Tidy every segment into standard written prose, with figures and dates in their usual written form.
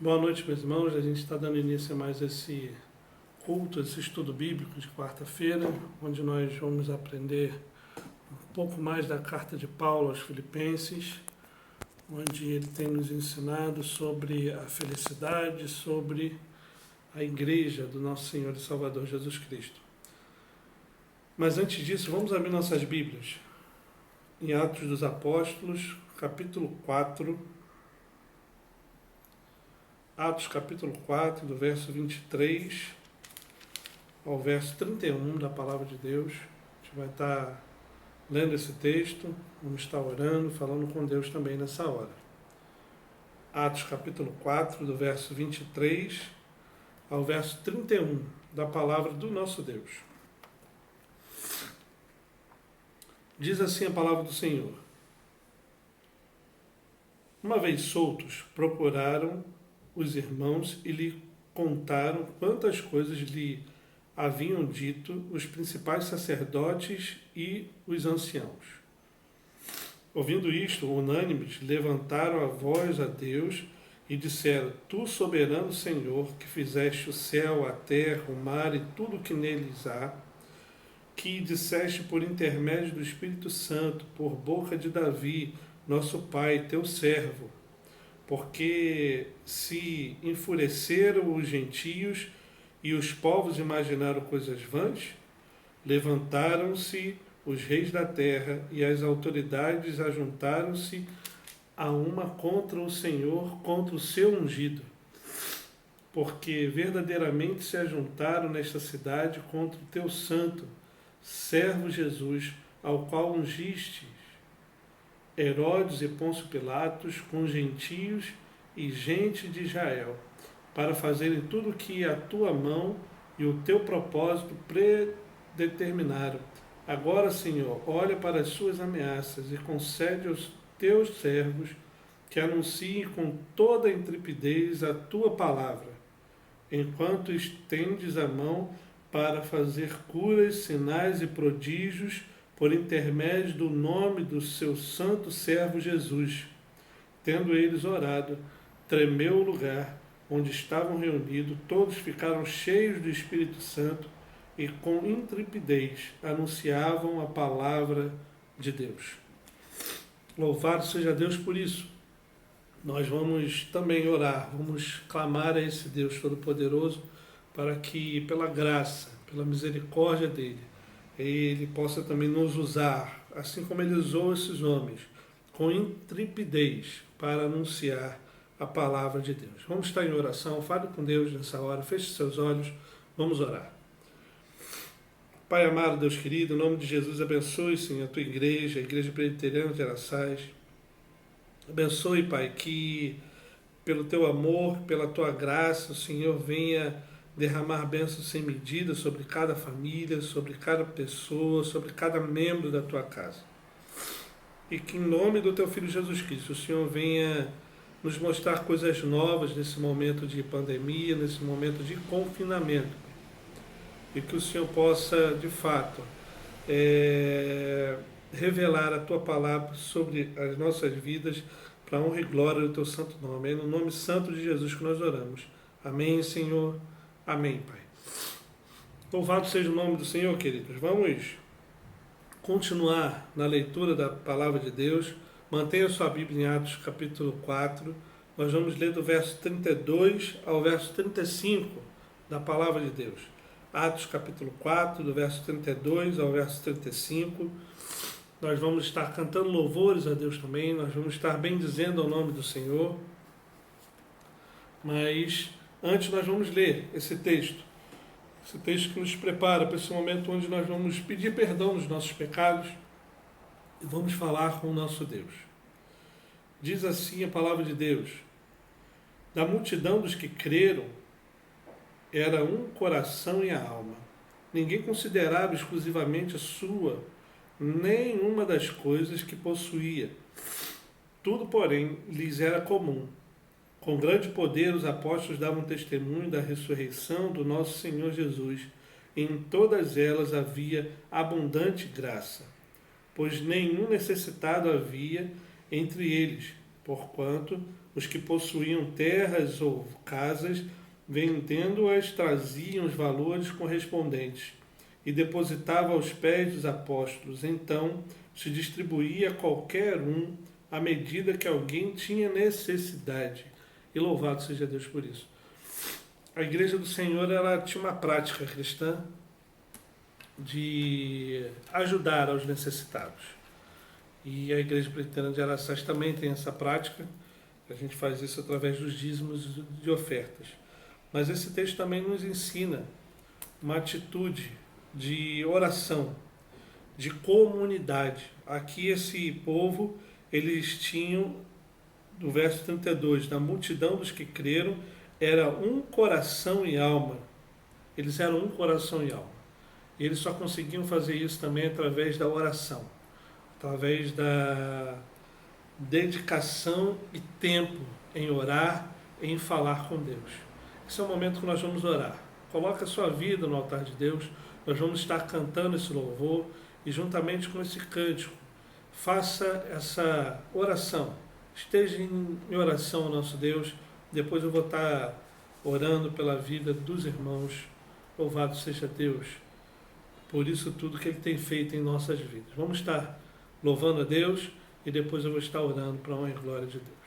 Boa noite, meus irmãos. A gente está dando início a mais esse culto, esse estudo bíblico de quarta-feira, onde nós vamos aprender um pouco mais da carta de Paulo aos Filipenses, onde ele tem nos ensinado sobre a felicidade, sobre a igreja do nosso Senhor e Salvador Jesus Cristo. Mas antes disso, vamos abrir nossas Bíblias em Atos dos Apóstolos, capítulo 4. Atos capítulo 4, do verso 23 ao verso 31 da Palavra de Deus. A gente vai estar lendo esse texto, vamos estar orando, falando com Deus também nessa hora. Atos capítulo 4, do verso 23 ao verso 31 da Palavra do nosso Deus. Diz assim a Palavra do Senhor: Uma vez soltos, procuraram os irmãos e lhe contaram quantas coisas lhe haviam dito os principais sacerdotes e os anciãos. Ouvindo isto, unânimes, levantaram a voz a Deus e disseram: Tu, soberano Senhor, que fizeste o céu, a terra, o mar e tudo o que neles há, que disseste por intermédio do Espírito Santo, por boca de Davi, nosso pai, teu servo, porque se enfureceram os gentios e os povos imaginaram coisas vãs, levantaram-se os reis da terra e as autoridades ajuntaram-se a uma contra o Senhor, contra o seu ungido, porque verdadeiramente se ajuntaram nesta cidade contra o teu santo servo Jesus, ao qual ungiste Herodes e Pôncio Pilatos, com gentios e gente de Israel, para fazerem tudo o que a tua mão e o teu propósito predeterminaram. Agora, Senhor, olha para as suas ameaças e concede aos teus servos que anunciem com toda a intrepidez a tua palavra, enquanto estendes a mão para fazer curas, sinais e prodígios por intermédio do nome do seu santo servo Jesus. Tendo eles orado, tremeu o lugar onde estavam reunidos, todos ficaram cheios do Espírito Santo e com intrepidez anunciavam a palavra de Deus. Louvado seja Deus por isso. Nós vamos também orar, vamos clamar a esse Deus Todo-Poderoso para que, pela graça, pela misericórdia dele, ele possa também nos usar, assim como ele usou esses homens, com intrepidez para anunciar a palavra de Deus. Vamos estar em oração, fale com Deus nessa hora, feche seus olhos, vamos orar. Pai amado, Deus querido, em nome de Jesus, abençoe, Senhor, a tua igreja, a Igreja Presbiteriana de Araçás. Abençoe, Pai, que pelo teu amor, pela tua graça, o Senhor venha derramar bênçãos sem medida sobre cada família, sobre cada pessoa, sobre cada membro da tua casa. E que em nome do teu Filho Jesus Cristo, o Senhor venha nos mostrar coisas novas nesse momento de pandemia, nesse momento de confinamento. E que o Senhor possa, de fato, revelar a tua palavra sobre as nossas vidas para a honra e glória do teu santo nome. É no nome santo de Jesus que nós oramos. Amém, Senhor. Amém, Pai. Louvado seja o nome do Senhor, queridos. Vamos continuar na leitura da palavra de Deus. Mantenha sua Bíblia em Atos capítulo 4. Nós vamos ler do verso 32 ao verso 35 da palavra de Deus. Atos capítulo 4, do verso 32 ao verso 35. Nós vamos estar cantando louvores a Deus também. Nós vamos estar bendizendo ao nome do Senhor. Mas antes nós vamos ler esse texto que nos prepara para esse momento onde nós vamos pedir perdão dos nossos pecados e vamos falar com o nosso Deus. Diz assim a palavra de Deus: Da multidão dos que creram, era um coração e a alma. Ninguém considerava exclusivamente a sua, nenhuma das coisas que possuía. Tudo, porém, lhes era comum. Com grande poder, os apóstolos davam testemunho da ressurreição do nosso Senhor Jesus, e em todas elas havia abundante graça, pois nenhum necessitado havia entre eles, porquanto os que possuíam terras ou casas, vendendo-as, traziam os valores correspondentes e depositava aos pés dos apóstolos. Então se distribuía a qualquer um à medida que alguém tinha necessidade. E louvado seja Deus por isso. A Igreja do Senhor, ela tinha uma prática cristã de ajudar aos necessitados. E a Igreja Presbiteriana de Araçás também tem essa prática. A gente faz isso através dos dízimos de ofertas. Mas esse texto também nos ensina uma atitude de oração, de comunidade. Aqui esse povo, eles tinham, do verso 32, da multidão dos que creram, era um coração e alma. Eles eram um coração e alma. E eles só conseguiam fazer isso também através da oração, através da dedicação e tempo em orar, em falar com Deus. Esse é o momento que nós vamos orar. Coloque a sua vida no altar de Deus. Nós vamos estar cantando esse louvor e juntamente com esse cântico, faça essa oração. Esteja em oração ao nosso Deus. Depois eu vou estar orando pela vida dos irmãos. Louvado seja Deus por isso tudo que Ele tem feito em nossas vidas. Vamos estar louvando a Deus e depois eu vou estar orando para a honra e glória de Deus.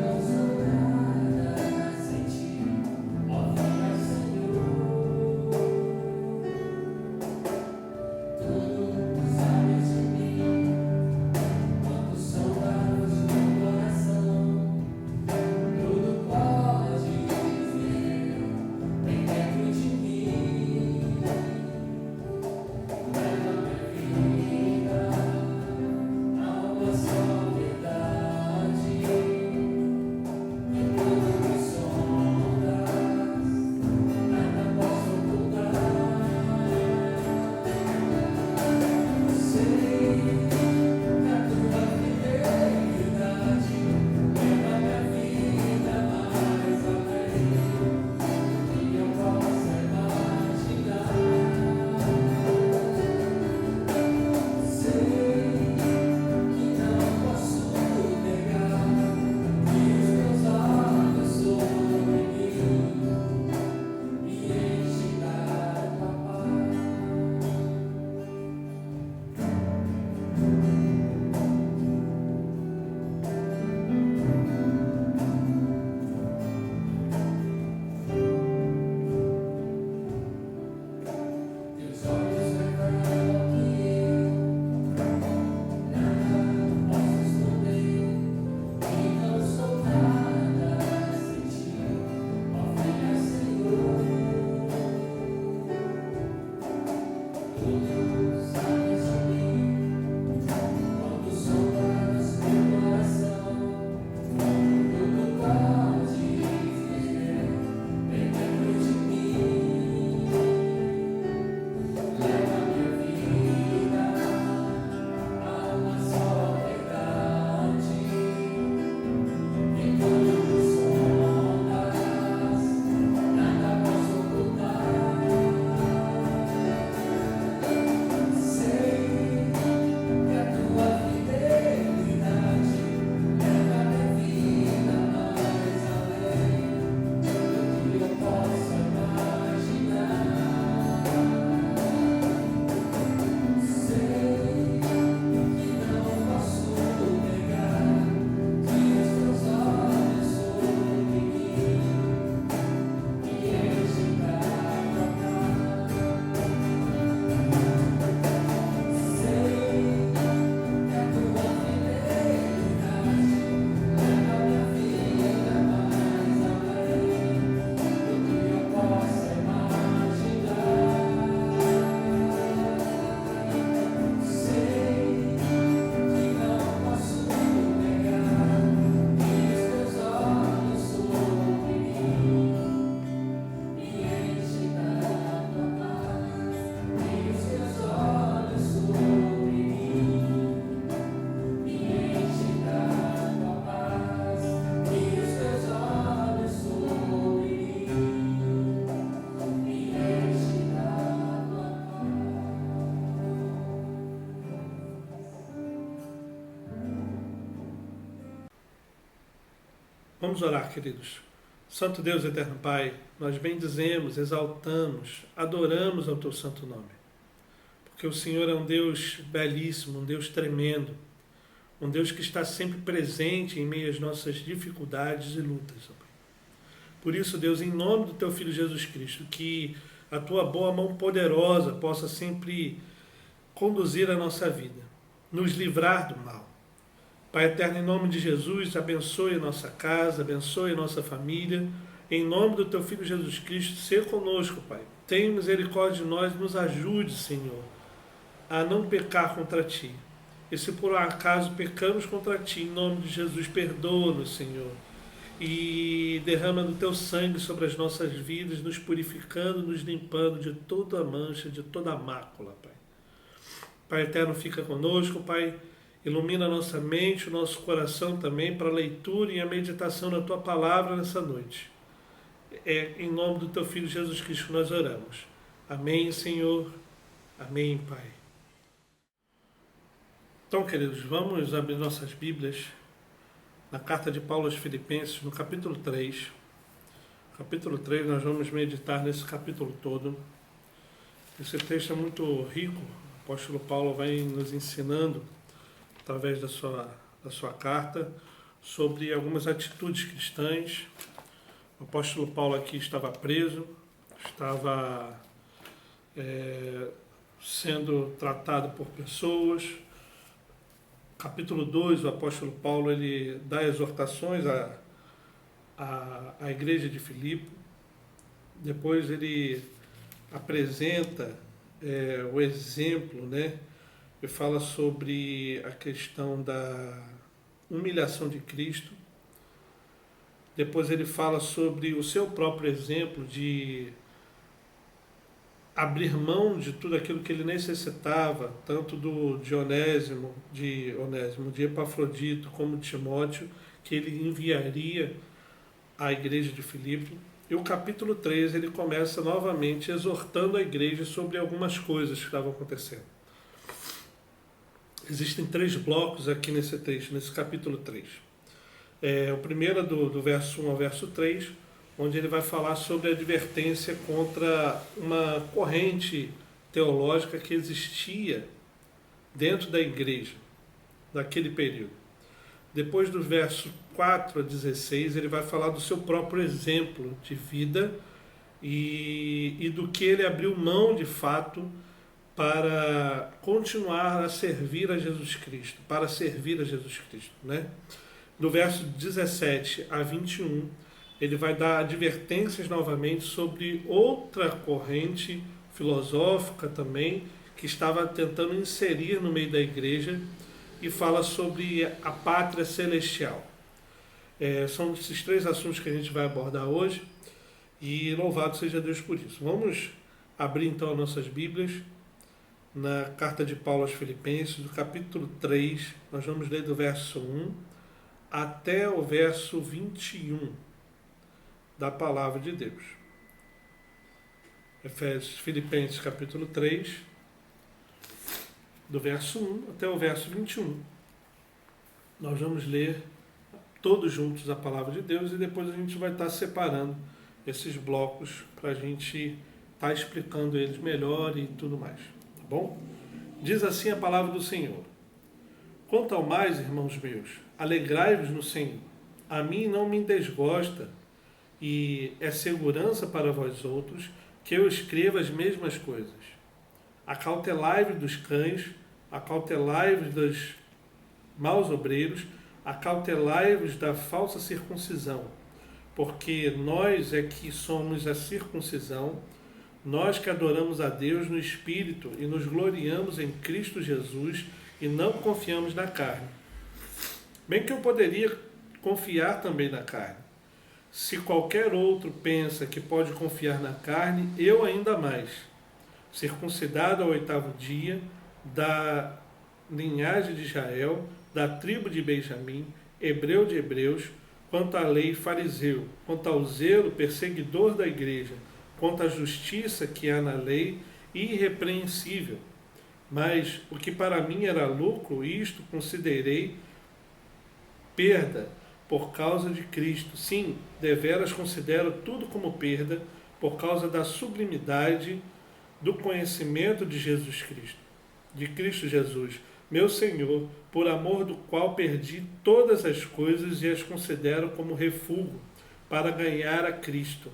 Nossa Vamos orar, queridos. Santo Deus, eterno Pai, nós bendizemos, exaltamos, adoramos ao Teu santo nome. Porque o Senhor é um Deus belíssimo, um Deus tremendo, um Deus que está sempre presente em meio às nossas dificuldades e lutas. Por isso, Deus, em nome do Teu Filho Jesus Cristo, que a Tua boa mão poderosa possa sempre conduzir a nossa vida, nos livrar do mal. Pai eterno, em nome de Jesus, abençoe a nossa casa, abençoe a nossa família. Em nome do Teu Filho Jesus Cristo, seja conosco, Pai. Tenha misericórdia de nós, nos ajude, Senhor, a não pecar contra Ti. E se por acaso pecamos contra Ti, em nome de Jesus, perdoa-nos, Senhor. E derrama do Teu sangue sobre as nossas vidas, nos purificando, nos limpando de toda mancha, de toda mácula, Pai. Pai eterno, fica conosco, Pai. Ilumina a nossa mente, o nosso coração também para a leitura e a meditação da Tua palavra nessa noite. É em nome do Teu Filho Jesus Cristo que nós oramos. Amém, Senhor. Amém, Pai. Então, queridos, vamos abrir nossas Bíblias na carta de Paulo aos Filipenses, no capítulo 3. Capítulo 3, nós vamos meditar nesse capítulo todo. Esse texto é muito rico. O apóstolo Paulo vai nos ensinando, através da sua carta, sobre algumas atitudes cristãs. O apóstolo Paulo aqui estava preso, estava sendo tratado por pessoas. Capítulo 2, o apóstolo Paulo ele dá exortações à igreja de Filipe. Depois ele apresenta o exemplo, né? Ele fala sobre a questão da humilhação de Cristo. Depois ele fala sobre o seu próprio exemplo de abrir mão de tudo aquilo que ele necessitava, tanto de Onésimo, de Epafrodito, como de Timóteo, que ele enviaria à igreja de Filipe. E o capítulo 3 ele começa novamente exortando a igreja sobre algumas coisas que estavam acontecendo. Existem 3 blocos aqui nesse texto, nesse capítulo 3. O primeiro é do verso 1 ao verso 3, onde ele vai falar sobre a advertência contra uma corrente teológica que existia dentro da igreja, naquele período. Depois do verso 4 a 16, ele vai falar do seu próprio exemplo de vida e do que ele abriu mão de fato para continuar a servir a Jesus Cristo, né? Do verso 17 a 21, ele vai dar advertências novamente sobre outra corrente filosófica também, que estava tentando inserir no meio da igreja, e fala sobre a pátria celestial. São esses 3 assuntos que a gente vai abordar hoje, e louvado seja Deus por isso. Vamos abrir então as nossas Bíblias na carta de Paulo aos Filipenses, do capítulo 3, nós vamos ler do verso 1 até o verso 21 da palavra de Deus. Filipenses capítulo 3, do verso 1 até o verso 21. Nós vamos ler todos juntos a palavra de Deus e depois a gente vai estar separando esses blocos para a gente estar explicando eles melhor e tudo mais. Tá bom? Diz assim a palavra do Senhor. Quanto ao mais, irmãos meus, alegrai-vos no Senhor. A mim não me desgosta e é segurança para vós outros que eu escreva as mesmas coisas. Acautelai-vos dos cães, acautelai-vos dos maus obreiros, acautelai-vos da falsa circuncisão, porque nós é que somos a circuncisão, nós que adoramos a Deus no Espírito e nos gloriamos em Cristo Jesus e não confiamos na carne. Bem que eu poderia confiar também na carne. Se qualquer outro pensa que pode confiar na carne, eu ainda mais. Circuncidado ao 8º dia, da linhagem de Israel, da tribo de Benjamim, hebreu de hebreus, quanto à lei fariseu, quanto ao zelo perseguidor da igreja, quanto à justiça que há na lei, irrepreensível. Mas o que para mim era lucro, isto considerei perda por causa de Cristo. Sim, deveras considero tudo como perda, por causa da sublimidade do conhecimento de Jesus Cristo, de Cristo Jesus, meu Senhor, por amor do qual perdi todas as coisas e as considero como refúgio para ganhar a Cristo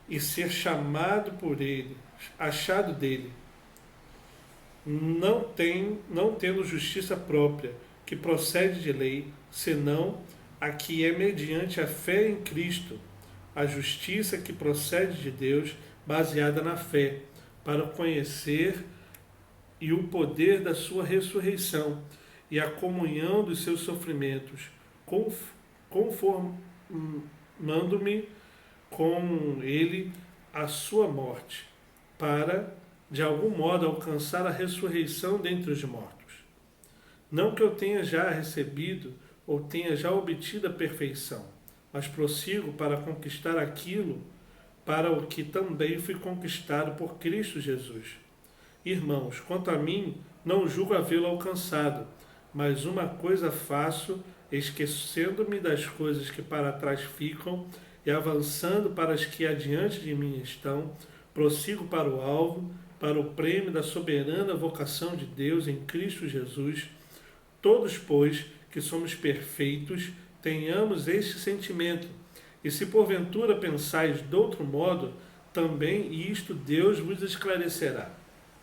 e ser chamado por Ele, achado dele, não tendo justiça própria, que procede de lei, senão a que é mediante a fé em Cristo, a justiça que procede de Deus, baseada na fé, para o conhecer e o poder da sua ressurreição e a comunhão dos seus sofrimentos, conformando-me com ele à sua morte, para, de algum modo, alcançar a ressurreição dentre os mortos. Não que eu tenha já recebido ou tenha já obtido a perfeição, mas prossigo para conquistar aquilo para o que também fui conquistado por Cristo Jesus. Irmãos, quanto a mim, não julgo havê-lo alcançado, mas uma coisa faço, esquecendo-me das coisas que para trás ficam e avançando para as que adiante de mim estão, prossigo para o alvo, para o prêmio da soberana vocação de Deus em Cristo Jesus. Todos, pois, que somos perfeitos, tenhamos este sentimento. E se porventura pensais de outro modo, também isto Deus vos esclarecerá.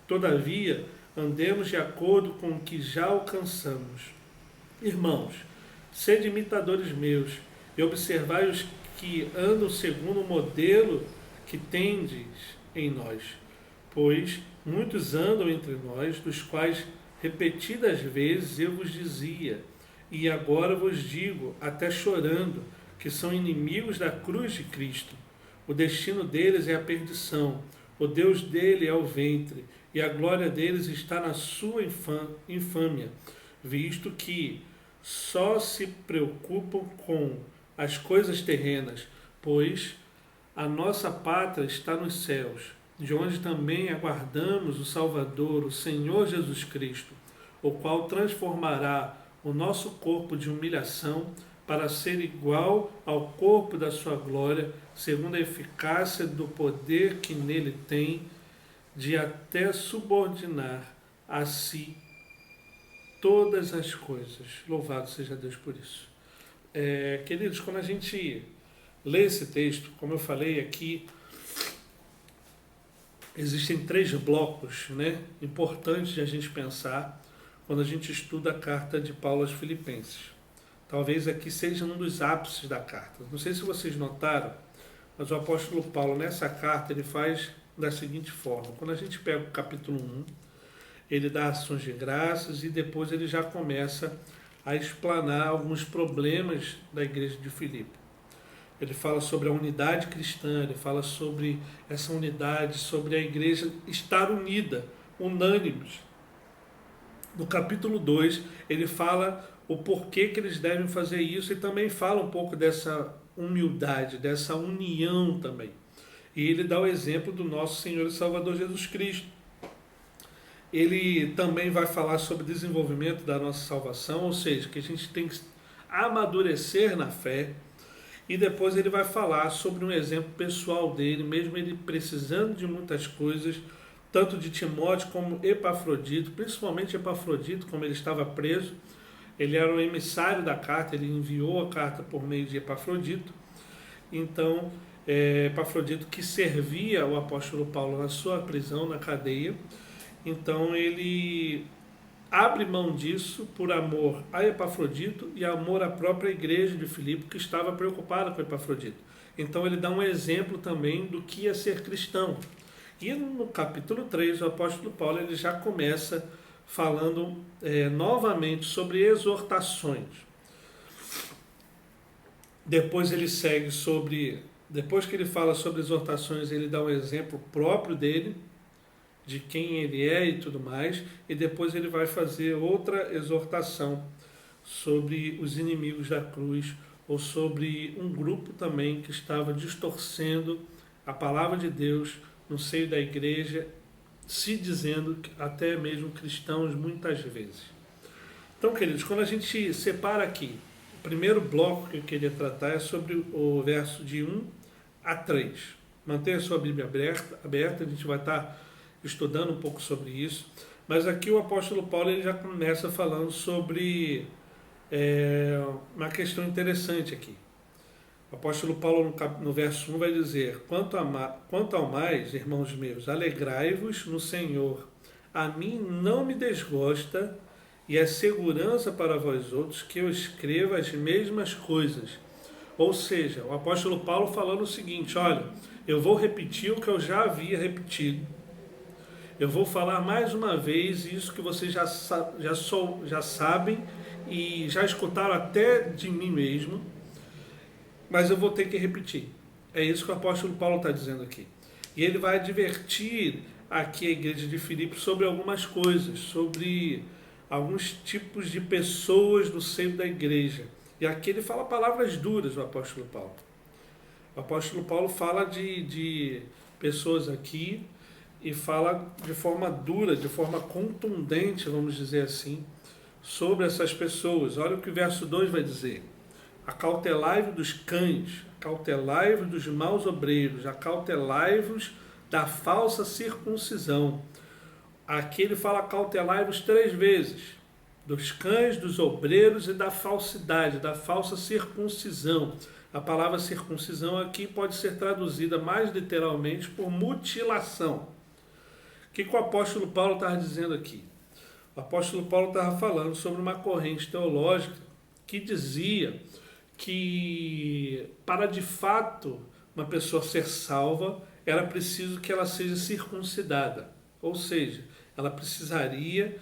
Todavia, andemos de acordo com o que já alcançamos. Irmãos, sede imitadores meus, e observai os que andam segundo o modelo que tendes em nós. Pois muitos andam entre nós, dos quais repetidas vezes eu vos dizia, e agora vos digo, até chorando, que são inimigos da cruz de Cristo. O destino deles é a perdição, o Deus dele é o ventre, e a glória deles está na sua infâmia, visto que só se preocupam com as coisas terrenas, pois a nossa pátria está nos céus, de onde também aguardamos o Salvador, o Senhor Jesus Cristo, o qual transformará o nosso corpo de humilhação para ser igual ao corpo da sua glória, segundo a eficácia do poder que nele tem, de até subordinar a si todas as coisas. Louvado seja Deus por isso. Queridos, quando a gente lê esse texto, como eu falei aqui, existem 3 blocos, importantes de a gente pensar quando a gente estuda a carta de Paulo aos Filipenses. Talvez aqui seja um dos ápices da carta. Não sei se vocês notaram, mas o apóstolo Paulo, nessa carta, ele faz da seguinte forma. Quando a gente pega o capítulo 1, ele dá ações de graças e depois ele já começa a explanar alguns problemas da igreja de Filipe. Ele fala sobre a unidade cristã, ele fala sobre essa unidade, sobre a igreja estar unida, unânimes. No capítulo 2, ele fala o porquê que eles devem fazer isso e também fala um pouco dessa humildade, dessa união também. E ele dá o exemplo do nosso Senhor e Salvador Jesus Cristo. Ele também vai falar sobre o desenvolvimento da nossa salvação, ou seja, que a gente tem que amadurecer na fé. E depois ele vai falar sobre um exemplo pessoal dele, mesmo ele precisando de muitas coisas, tanto de Timóteo como Epafrodito, principalmente Epafrodito, como ele estava preso. Ele era o emissário da carta, ele enviou a carta por meio de Epafrodito. Então, Epafrodito que servia o apóstolo Paulo na sua prisão, na cadeia. Então ele abre mão disso por amor a Epafrodito e amor à própria igreja de Filipe, que estava preocupada com Epafrodito. Então ele dá um exemplo também do que é ser cristão. E no capítulo 3, o apóstolo Paulo ele já começa falando novamente sobre exortações. Depois ele segue depois que ele fala sobre exortações, ele dá um exemplo próprio dele, de quem ele é e tudo mais, e depois ele vai fazer outra exortação sobre os inimigos da cruz, ou sobre um grupo também que estava distorcendo a palavra de Deus no seio da igreja, se dizendo até mesmo cristãos muitas vezes. Então, queridos, quando a gente separa aqui primeiro bloco que eu queria tratar é sobre o verso de 1 a 3. Mantenha a sua Bíblia aberta, a gente vai estar estudando um pouco sobre isso. Mas aqui o apóstolo Paulo ele já começa falando sobre uma questão interessante aqui. O apóstolo Paulo no verso 1 vai dizer: quanto ao mais, irmãos meus, alegrai-vos no Senhor. A mim não me desgosta e é segurança para vós outros que eu escreva as mesmas coisas. Ou seja, o apóstolo Paulo falando o seguinte: olha, eu vou repetir o que eu já havia repetido. Eu vou falar mais uma vez isso que vocês já sabem e já escutaram até de mim mesmo, mas eu vou ter que repetir. É isso que o apóstolo Paulo está dizendo aqui. E ele vai advertir aqui a igreja de Filipe sobre algumas coisas, sobre alguns tipos de pessoas no seio da igreja. E aqui ele fala palavras duras, o apóstolo Paulo. O apóstolo Paulo fala de pessoas aqui e fala de forma dura, de forma contundente, vamos dizer assim, sobre essas pessoas. Olha o que o verso 2 vai dizer: acautelai-vos dos cães, acautelai-vos dos maus obreiros, acautelai-vos da falsa circuncisão. Aqui ele fala acautelai-vos 3 vezes: dos cães, dos obreiros e da falsidade, da falsa circuncisão. A palavra circuncisão aqui pode ser traduzida mais literalmente por mutilação. O que o apóstolo Paulo estava dizendo aqui? O apóstolo Paulo estava falando sobre uma corrente teológica que dizia que para de fato uma pessoa ser salva era preciso que ela seja circuncidada, ou seja, ela precisaria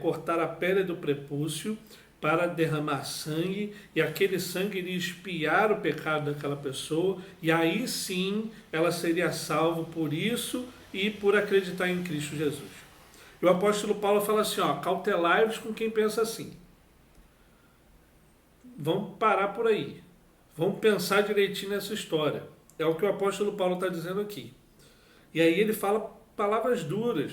cortar a pele do prepúcio para derramar sangue, e aquele sangue iria expiar o pecado daquela pessoa, e aí sim ela seria salva por isso e por acreditar em Cristo Jesus. E o apóstolo Paulo fala assim, cautelai-vos com quem pensa assim. Vamos parar por aí. Vamos pensar direitinho nessa história. É o que o apóstolo Paulo está dizendo aqui. E aí ele fala palavras duras.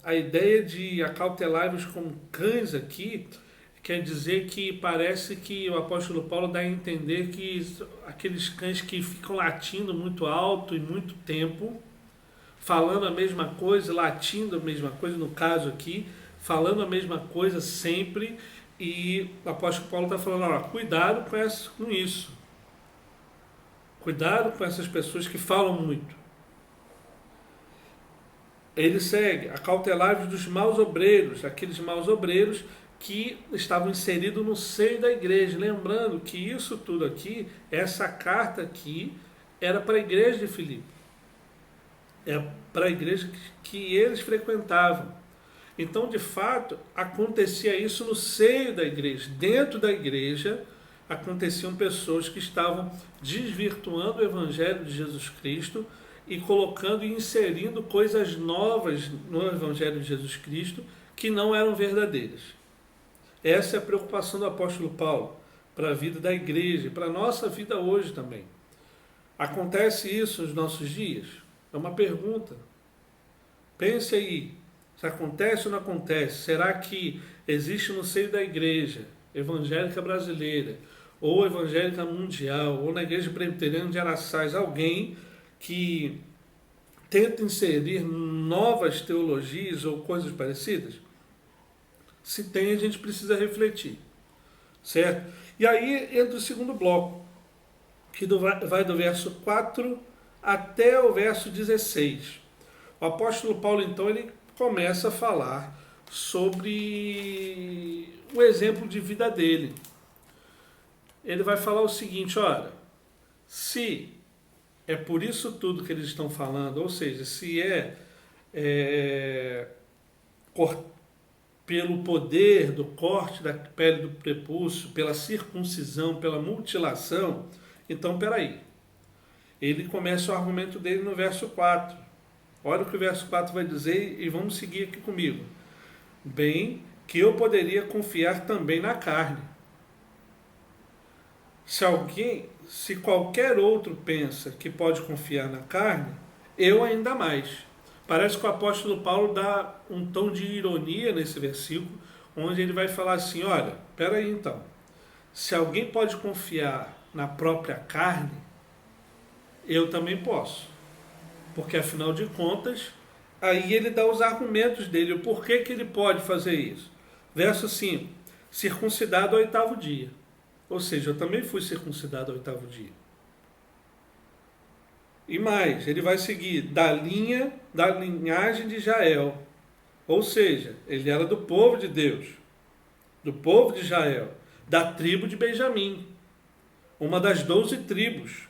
A ideia de acautelai-vos como cães aqui quer dizer que parece que o apóstolo Paulo dá a entender que aqueles cães que ficam latindo muito alto e muito tempo, falando a mesma coisa, latindo a mesma coisa, no caso aqui, falando a mesma coisa sempre, e o apóstolo Paulo está falando, cuidado com isso. Cuidado com essas pessoas que falam muito. Ele segue, acautelai-vos dos maus obreiros, aqueles maus obreiros que estavam inseridos no seio da igreja. Lembrando que isso tudo aqui, essa carta aqui, era para a igreja de Filipe. É para a igreja que eles frequentavam. Então, de fato, acontecia isso no seio da igreja. Dentro da igreja, aconteciam pessoas que estavam desvirtuando o evangelho de Jesus Cristo e colocando e inserindo coisas novas no evangelho de Jesus Cristo que não eram verdadeiras. Essa é a preocupação do apóstolo Paulo para a vida da igreja, para a nossa vida hoje também. Acontece isso nos nossos dias? É uma pergunta. Pense aí, se acontece ou não acontece. Será que existe no seio da igreja evangélica brasileira, ou evangélica mundial, ou na igreja presbiteriana de Araçás, alguém que tenta inserir novas teologias ou coisas parecidas? Se tem, a gente precisa refletir, certo? E aí entra o segundo bloco, que vai do verso 4 até o verso 16. O apóstolo Paulo, então, ele começa a falar sobre o exemplo de vida dele. Ele vai falar o seguinte, se é por isso tudo que eles estão falando, ou seja, se pelo poder do corte da pele do prepúcio, pela circuncisão, pela mutilação, então peraí. Ele começa o argumento dele no verso 4. Olha o que o verso 4 vai dizer e vamos seguir aqui comigo. Bem, que eu poderia confiar também na carne. Se qualquer outro pensa que pode confiar na carne, eu ainda mais. Parece que o apóstolo Paulo dá um tom de ironia nesse versículo, onde ele vai falar assim, olha, peraí então. Se alguém pode confiar na própria carne, eu também posso. Porque afinal de contas, aí ele dá os argumentos dele, o porquê que ele pode fazer isso. Verso 5, circuncidado ao 8º dia. Ou seja, eu também fui circuncidado ao 8º dia. E mais, ele vai seguir da linhagem de Israel. Ou seja, ele era do povo de Deus, do povo de Israel, da tribo de Benjamim, uma das 12 tribos,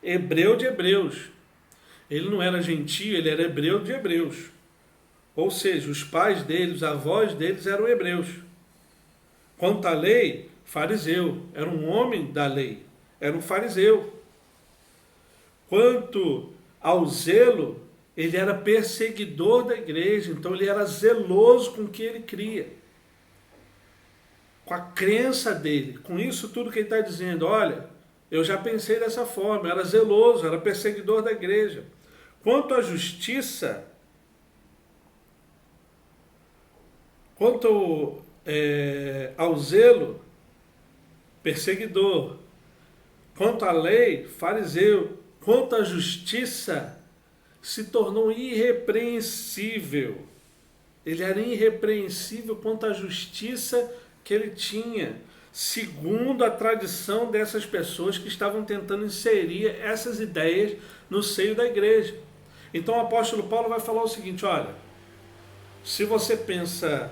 hebreu de hebreus. Ele não era gentio, ele era hebreu de hebreus. Ou seja, os pais dele, os avós deles eram hebreus. Quanto à lei, fariseu, era um homem da lei, era um fariseu. Quanto ao zelo, ele era perseguidor da igreja, então ele era zeloso com o que ele cria, com a crença dele, com isso tudo que ele está dizendo. Olha, eu já pensei dessa forma, eu era zeloso, era perseguidor da igreja. Quanto à justiça, quanto ao zelo, perseguidor. Quanto à lei, fariseu. Quanto à justiça, se tornou irrepreensível. Ele era irrepreensível quanto à justiça que ele tinha, segundo a tradição dessas pessoas que estavam tentando inserir essas ideias no seio da igreja. Então o apóstolo Paulo vai falar o seguinte: olha, se você pensa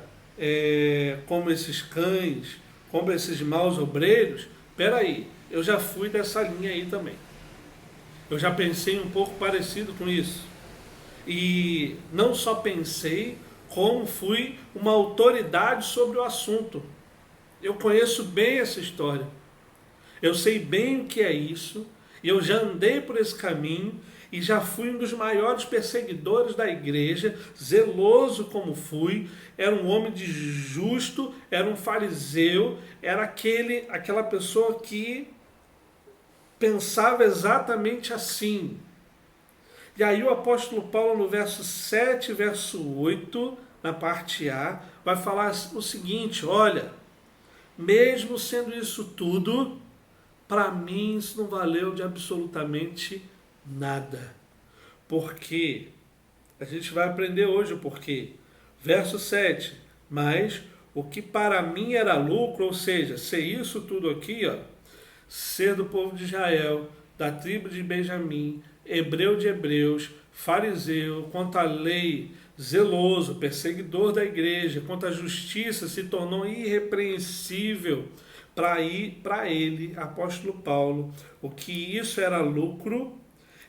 como esses cães, como esses maus obreiros, peraí, eu já fui dessa linha aí também. Eu já pensei um pouco parecido com isso. E não só pensei, como fui uma autoridade sobre o assunto. Eu conheço bem essa história. Eu sei bem o que é isso. E eu já andei por esse caminho e já fui um dos maiores perseguidores da igreja, zeloso como fui. Era um homem de justo, era um fariseu, era aquela pessoa que pensava exatamente assim. E aí o apóstolo Paulo, no verso 7, verso 8, na parte A, vai falar o seguinte: olha, mesmo sendo isso tudo, para mim isso não valeu de absolutamente nada. Porque a gente vai aprender hoje o porquê. Verso 7, mas o que para mim era lucro, ou seja, ser isso tudo aqui, ó, ser do povo de Israel, da tribo de Benjamim, hebreu de hebreus, fariseu, quanto à lei, zeloso, perseguidor da igreja, quanto à justiça, se tornou irrepreensível para ele, apóstolo Paulo, o que isso era lucro,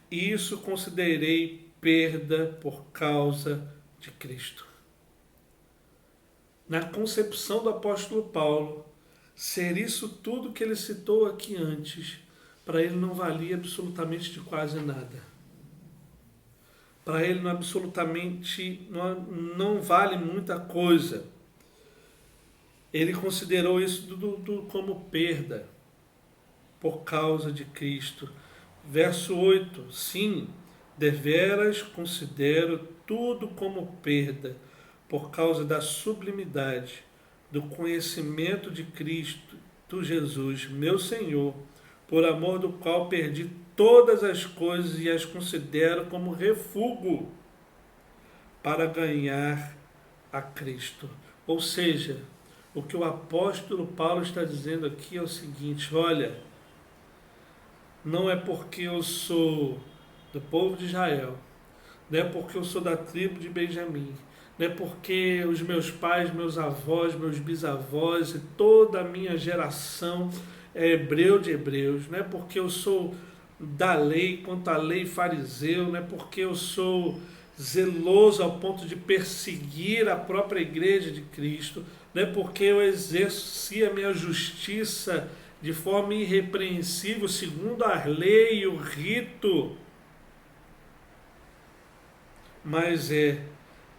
isso considerei perda por causa de Cristo. Na concepção do apóstolo Paulo, ser isso tudo que ele citou aqui antes, para ele não valia absolutamente de quase nada. Para ele não vale muita coisa. Ele considerou isso tudo como perda por causa de Cristo. Verso 8, sim, deveras considero tudo como perda por causa da sublimidade do conhecimento de Cristo, de Jesus, meu Senhor, por amor do qual perdi todas as coisas e as considero como refúgio para ganhar a Cristo. Ou seja, o que o apóstolo Paulo está dizendo aqui é o seguinte: olha, não é porque eu sou do povo de Israel, não é porque eu sou da tribo de Benjamim, não é porque os meus pais, meus avós, meus bisavós e toda a minha geração é hebreu de hebreus, não é porque eu sou da lei, quanto à lei fariseu, não é porque eu sou zeloso ao ponto de perseguir a própria igreja de Cristo, não é porque eu exerci a minha justiça de forma irrepreensível, segundo a lei e o rito, mas é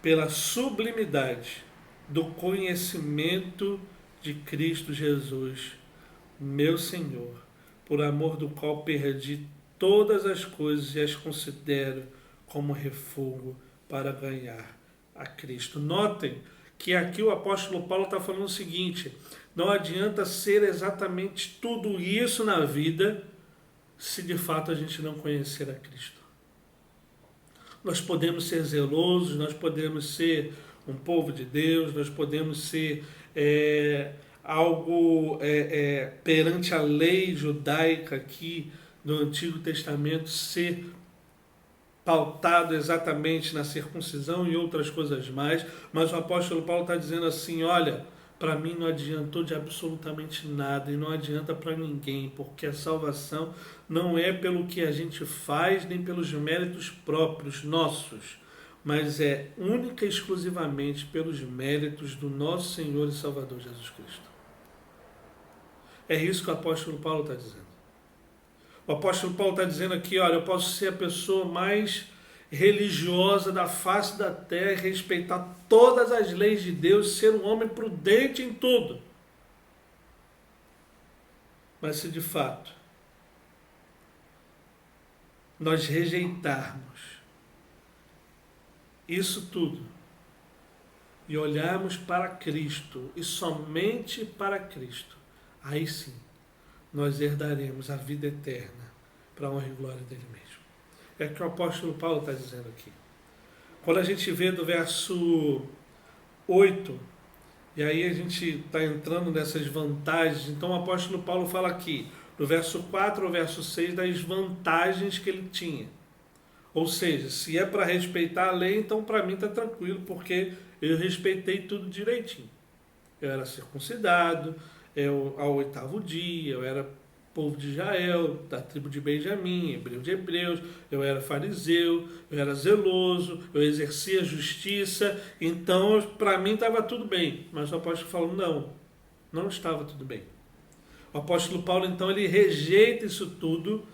pela sublimidade do conhecimento de Cristo Jesus, meu Senhor, por amor do qual perdi todas as coisas e as considero como refúgio para ganhar a Cristo. Notem que aqui o apóstolo Paulo está falando o seguinte: não adianta ser exatamente tudo isso na vida se de fato a gente não conhecer a Cristo. Nós podemos ser zelosos, nós podemos ser um povo de Deus, nós podemos ser perante a lei judaica aqui do Antigo Testamento, ser pautado exatamente na circuncisão e outras coisas mais, mas o apóstolo Paulo está dizendo assim: olha, para mim não adiantou de absolutamente nada e não adianta para ninguém, porque a salvação não é pelo que a gente faz nem pelos méritos próprios nossos, mas é única e exclusivamente pelos méritos do nosso Senhor e Salvador Jesus Cristo. É isso que o apóstolo Paulo está dizendo. O apóstolo Paulo está dizendo aqui: olha, eu posso ser a pessoa mais religiosa da face da terra, respeitar todas as leis de Deus, ser um homem prudente em tudo. Mas se de fato nós rejeitarmos isso tudo e olharmos para Cristo e somente para Cristo, aí sim nós herdaremos a vida eterna para a honra e glória dele mesmo. É o que o apóstolo Paulo está dizendo aqui. Quando a gente vê do verso 8, e aí a gente está entrando nessas vantagens, então o apóstolo Paulo fala aqui, do verso 4 ao verso 6, das vantagens que ele tinha. Ou seja, se é para respeitar a lei, então para mim está tranquilo, porque eu respeitei tudo direitinho. Eu era circuncidado, ao 8º dia, eu era povo de Israel, da tribo de Benjamim, hebreu de hebreus, eu era fariseu, eu era zeloso, eu exercia justiça, então para mim estava tudo bem. Mas o apóstolo falou: não estava tudo bem. O apóstolo Paulo então ele rejeita isso tudo,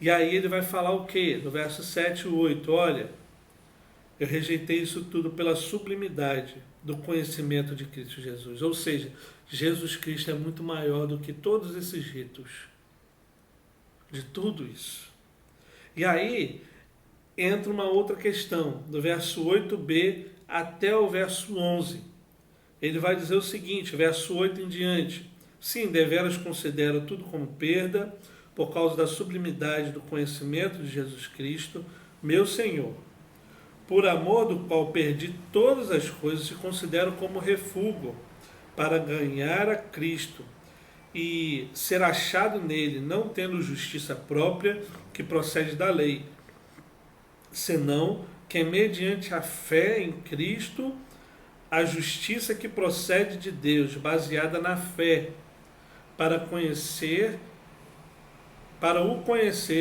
e aí ele vai falar o quê? No verso 7 e 8, olha, eu rejeitei isso tudo pela sublimidade do conhecimento de Cristo Jesus. Ou seja, Jesus Cristo é muito maior do que todos esses ritos, de tudo isso. E aí entra uma outra questão, do verso 8b até o verso 11. Ele vai dizer o seguinte, verso 8 em diante: sim, deveras considero tudo como perda, por causa da sublimidade do conhecimento de Jesus Cristo, meu Senhor, por amor do qual perdi todas as coisas e considero como refúgio para ganhar a Cristo e ser achado nele, não tendo justiça própria que procede da lei, senão que é mediante a fé em Cristo a justiça que procede de Deus, baseada na fé, para o conhecer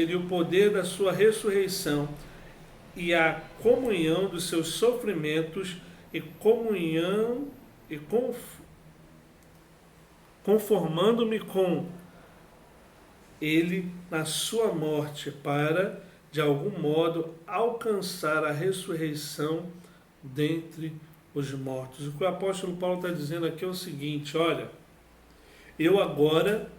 e o poder da sua ressurreição e a comunhão dos seus sofrimentos e conformando-me com ele na sua morte, para, de algum modo, alcançar a ressurreição dentre os mortos. O que o apóstolo Paulo está dizendo aqui é o seguinte: olha, eu agora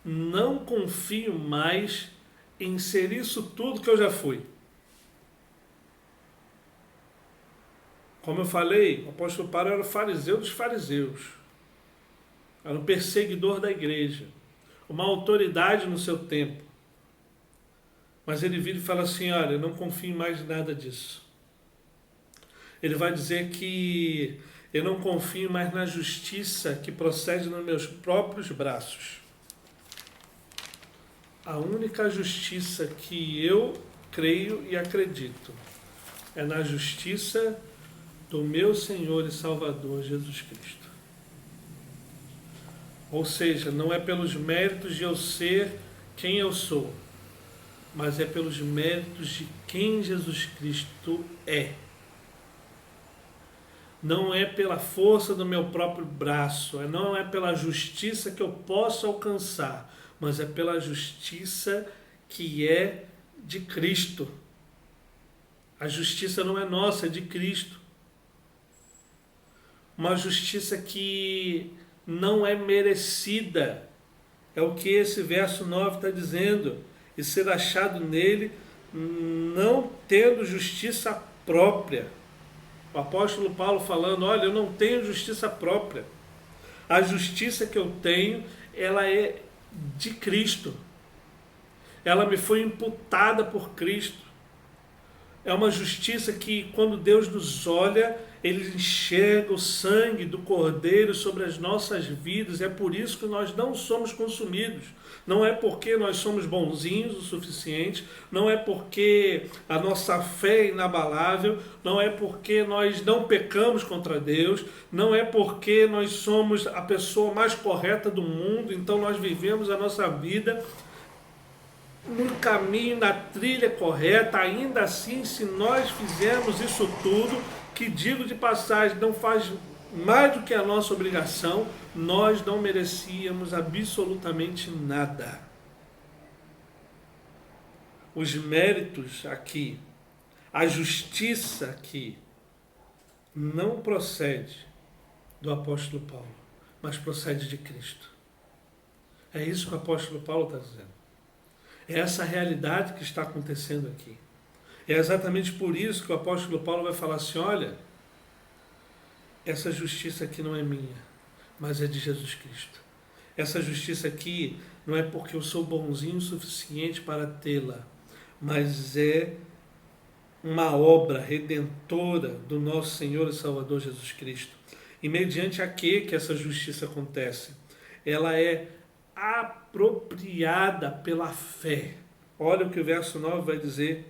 não confio mais em ser isso tudo que eu já fui. Como eu falei, o apóstolo Paulo era o fariseu dos fariseus, era um perseguidor da igreja, uma autoridade no seu tempo. Mas ele vira e fala assim: olha, eu não confio em mais nada disso. Ele vai dizer que eu não confio mais na justiça que procede nos meus próprios braços. A única justiça que eu creio e acredito é na justiça do meu Senhor e Salvador Jesus Cristo. Ou seja, não é pelos méritos de eu ser quem eu sou, mas é pelos méritos de quem Jesus Cristo é. Não é pela força do meu próprio braço, não é pela justiça que eu posso alcançar, mas é pela justiça que é de Cristo. A justiça não é nossa, é de Cristo. Uma justiça que não é merecida. É o que esse verso 9 está dizendo. E ser achado nele, não tendo justiça própria. O apóstolo Paulo falando, olha, eu não tenho justiça própria. A justiça que eu tenho, ela é de Cristo. Ela me foi imputada por Cristo. É uma justiça que, quando Deus nos olha, Ele enxerga o sangue do Cordeiro sobre as nossas vidas. É por isso que nós não somos consumidos. Não é porque nós somos bonzinhos o suficiente, não é porque a nossa fé é inabalável, não é porque nós não pecamos contra Deus, não é porque nós somos a pessoa mais correta do mundo, então nós vivemos a nossa vida no caminho, na trilha correta. Ainda assim, se nós fizermos isso tudo, que digo de passagem, não faz mais do que a nossa obrigação, nós não merecíamos absolutamente nada. Os méritos aqui, a justiça aqui, não procede do apóstolo Paulo, mas procede de Cristo. É isso que o apóstolo Paulo está dizendo. É essa realidade que está acontecendo aqui. É exatamente por isso que o apóstolo Paulo vai falar assim, olha, essa justiça aqui não é minha, mas é de Jesus Cristo. Essa justiça aqui não é porque eu sou bonzinho o suficiente para tê-la, mas é uma obra redentora do nosso Senhor e Salvador Jesus Cristo. E mediante a que essa justiça acontece? Ela é apropriada pela fé. Olha o que o verso 9 vai dizer.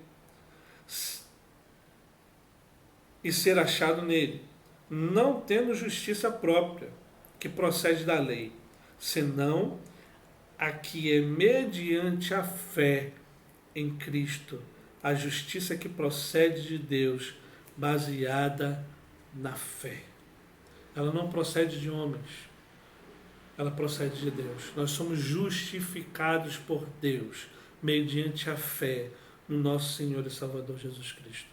E ser achado nele, não tendo justiça própria, que procede da lei, senão a que é mediante a fé em Cristo, a justiça que procede de Deus, baseada na fé. Ela não procede de homens, ela procede de Deus. Nós somos justificados por Deus, mediante a fé no nosso Senhor e Salvador Jesus Cristo.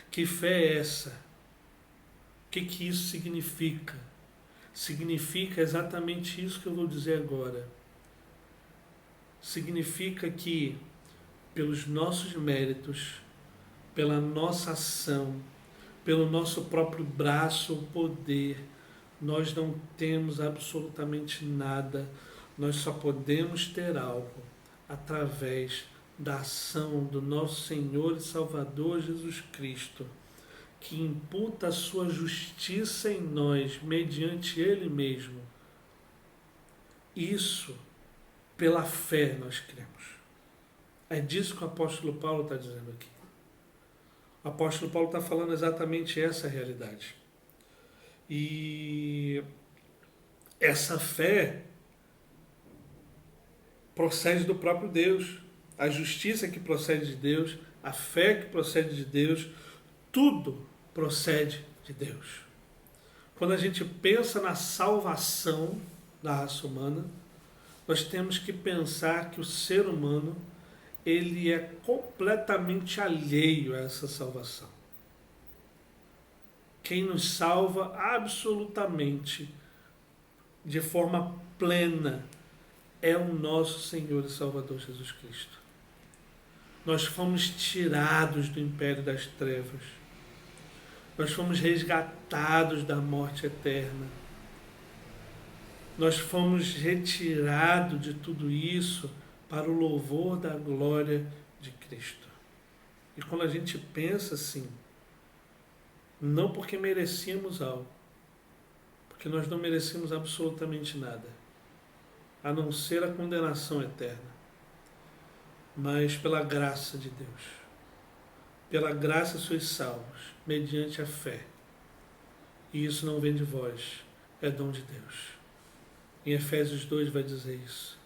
Que fé é essa? O que isso significa? Significa exatamente isso que eu vou dizer agora. Significa que, pelos nossos méritos, pela nossa ação, pelo nosso próprio braço ou poder, nós não temos absolutamente nada. Nós só podemos ter algo através da ação do nosso Senhor e Salvador Jesus Cristo, que imputa a sua justiça em nós, mediante Ele mesmo. Isso, pela fé, nós cremos. É disso que o apóstolo Paulo está dizendo aqui. O apóstolo Paulo está falando exatamente essa realidade. E essa fé procede do próprio Deus. A justiça que procede de Deus, a fé que procede de Deus, tudo procede de Deus. Quando a gente pensa na salvação da raça humana, nós temos que pensar que o ser humano, ele é completamente alheio a essa salvação. Quem nos salva absolutamente, de forma plena, é o nosso Senhor e Salvador Jesus Cristo. Nós fomos tirados do império das trevas. Nós fomos resgatados da morte eterna. Nós fomos retirados de tudo isso para o louvor da glória de Cristo. E quando a gente pensa assim, não porque merecíamos algo, porque nós não merecemos absolutamente nada, a não ser a condenação eterna, mas pela graça de Deus. Pela graça sois salvos, mediante a fé. E isso não vem de vós, é dom de Deus. Em Efésios 2 vai dizer isso.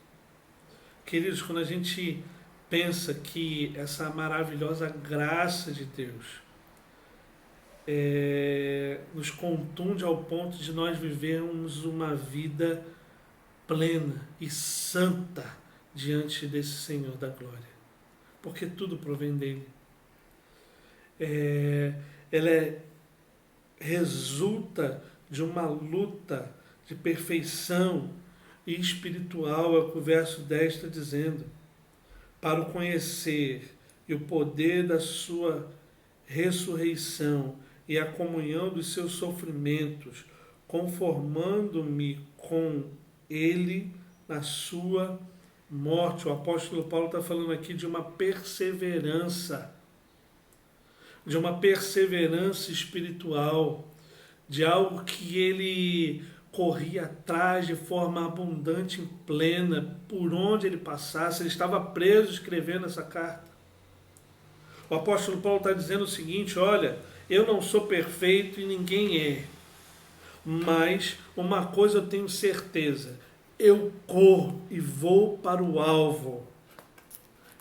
Queridos, quando a gente pensa que essa maravilhosa graça de Deus nos contunde ao ponto de nós vivermos uma vida plena e santa diante desse Senhor da glória, porque tudo provém dele. Ela resulta de uma luta de perfeição e espiritual, é o que o verso 10 está dizendo, para o conhecer e o poder da sua ressurreição e a comunhão dos seus sofrimentos, conformando-me com ele na sua morte. O apóstolo Paulo está falando aqui de uma perseverança espiritual, de algo que ele corria atrás de forma abundante e plena, por onde ele passasse. Ele estava preso escrevendo essa carta. O apóstolo Paulo está dizendo o seguinte: olha, eu não sou perfeito e ninguém é, mas uma coisa eu tenho certeza, eu corro e vou para o alvo.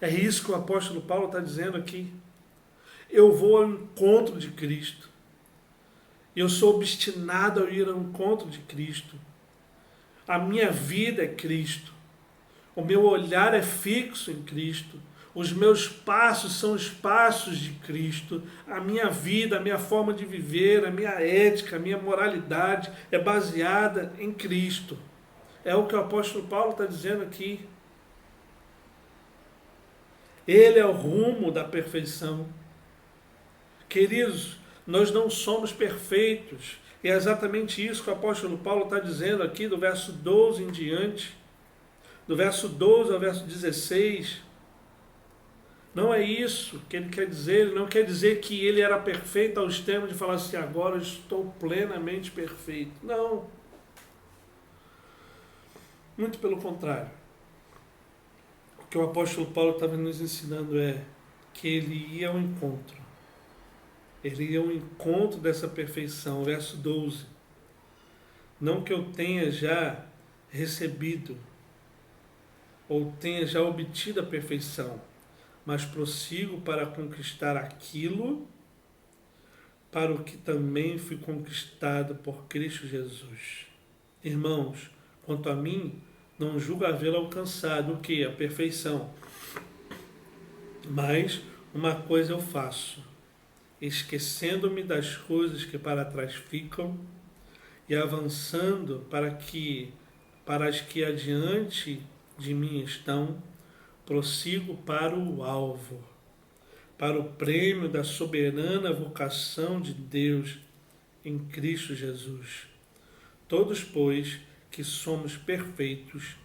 É isso que o apóstolo Paulo está dizendo aqui. Eu vou ao encontro de Cristo. Eu sou obstinado a ir ao encontro de Cristo. A minha vida é Cristo. O meu olhar é fixo em Cristo. Os meus passos são os passos de Cristo. A minha vida, a minha forma de viver, a minha ética, a minha moralidade é baseada em Cristo. É o que o apóstolo Paulo está dizendo aqui. Ele é o rumo da perfeição. Queridos, nós não somos perfeitos. E é exatamente isso que o apóstolo Paulo está dizendo aqui do verso 12 em diante. Do verso 12 ao verso 16. Não é isso que ele quer dizer. Ele não quer dizer que ele era perfeito ao extremo de falar assim, agora eu estou plenamente perfeito. Não. Muito pelo contrário. O que o apóstolo Paulo estava nos ensinando é que ele ia ao encontro. Ele ia ao encontro dessa perfeição. Verso 12. Não que eu tenha já recebido ou tenha já obtido a perfeição, mas prossigo para conquistar aquilo para o que também fui conquistado por Cristo Jesus. Irmãos, quanto a mim, não julgo havê-lo alcançado, o que? A perfeição. Mas uma coisa eu faço, esquecendo-me das coisas que para trás ficam e avançando para as que adiante de mim estão, prossigo para o alvo, para o prêmio da soberana vocação de Deus em Cristo Jesus. Todos, pois, que somos perfeitos,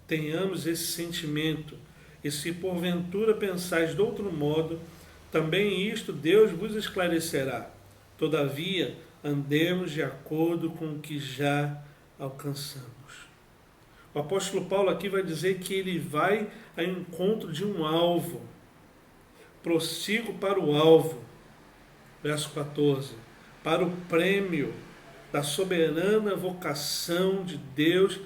tenhamos esse sentimento, e se porventura pensais de outro modo, também isto Deus vos esclarecerá. Todavia, andemos de acordo com o que já alcançamos. O apóstolo Paulo aqui vai dizer que ele vai ao encontro de um alvo. Prossigo para o alvo. Verso 14. Para o prêmio da soberana vocação de Deus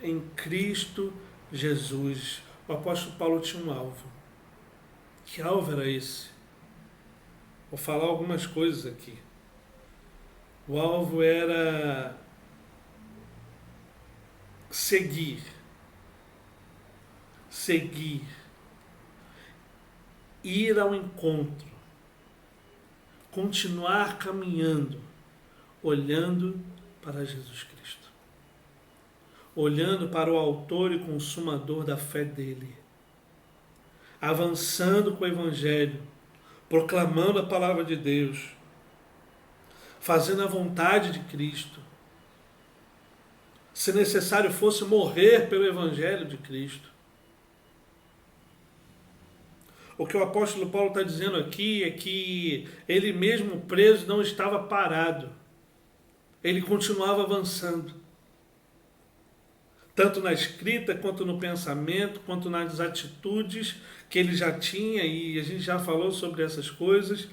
em Cristo Jesus. O apóstolo Paulo tinha um alvo. Que alvo era esse? Vou falar algumas coisas aqui. O alvo era seguir, ir ao encontro, continuar caminhando, olhando para Jesus Cristo, olhando para o autor e consumador da fé dele, avançando com o Evangelho, proclamando a palavra de Deus, fazendo a vontade de Cristo. Se necessário fosse morrer pelo Evangelho de Cristo. O que o apóstolo Paulo está dizendo aqui é que ele mesmo preso não estava parado. Ele continuava avançando. Tanto na escrita, quanto no pensamento, quanto nas atitudes que ele já tinha, e a gente já falou sobre essas coisas.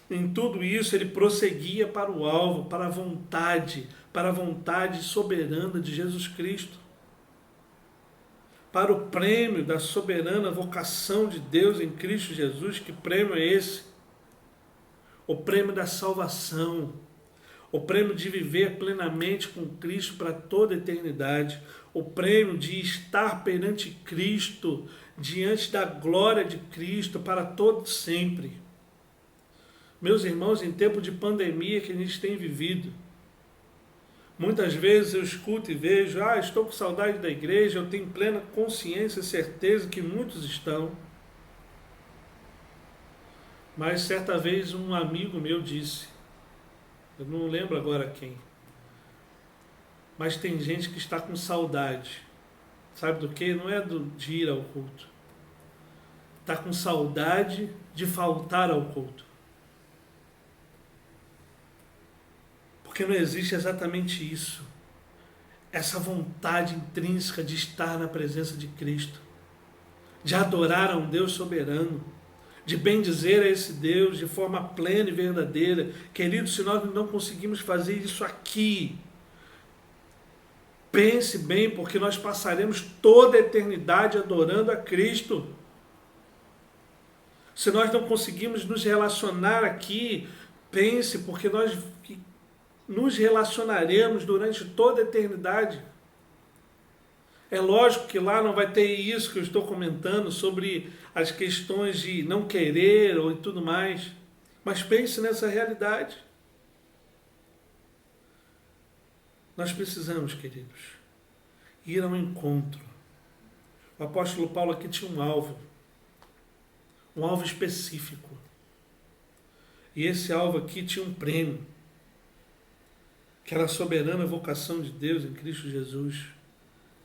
Em tudo isso ele prosseguia para o alvo, para a vontade soberana de Jesus Cristo. Para o prêmio da soberana vocação de Deus em Cristo Jesus. Que prêmio é esse? O prêmio da salvação. O prêmio de viver plenamente com Cristo para toda a eternidade. O prêmio de estar perante Cristo, diante da glória de Cristo para todo sempre. Meus irmãos, em tempo de pandemia que a gente tem vivido, muitas vezes eu escuto e vejo, estou com saudade da igreja, eu tenho plena consciência e certeza que muitos estão. Mas certa vez um amigo meu disse, eu não lembro agora quem, mas tem gente que está com saudade. Sabe do que? Não é de ir ao culto. Está com saudade de faltar ao culto. Porque não existe exatamente isso. Essa vontade intrínseca de estar na presença de Cristo, de adorar a um Deus soberano, de bendizer a esse Deus de forma plena e verdadeira. Querido, se nós não conseguimos fazer isso aqui, pense bem, porque nós passaremos toda a eternidade adorando a Cristo. Se nós não conseguimos nos relacionar aqui, pense, porque nós nos relacionaremos durante toda a eternidade. É lógico que lá não vai ter isso que eu estou comentando sobre as questões de não querer ou tudo mais, mas pense nessa realidade. Nós precisamos, queridos, ir ao encontro. O apóstolo Paulo aqui tinha um alvo específico. E esse alvo aqui tinha um prêmio, que era a soberana vocação de Deus em Cristo Jesus.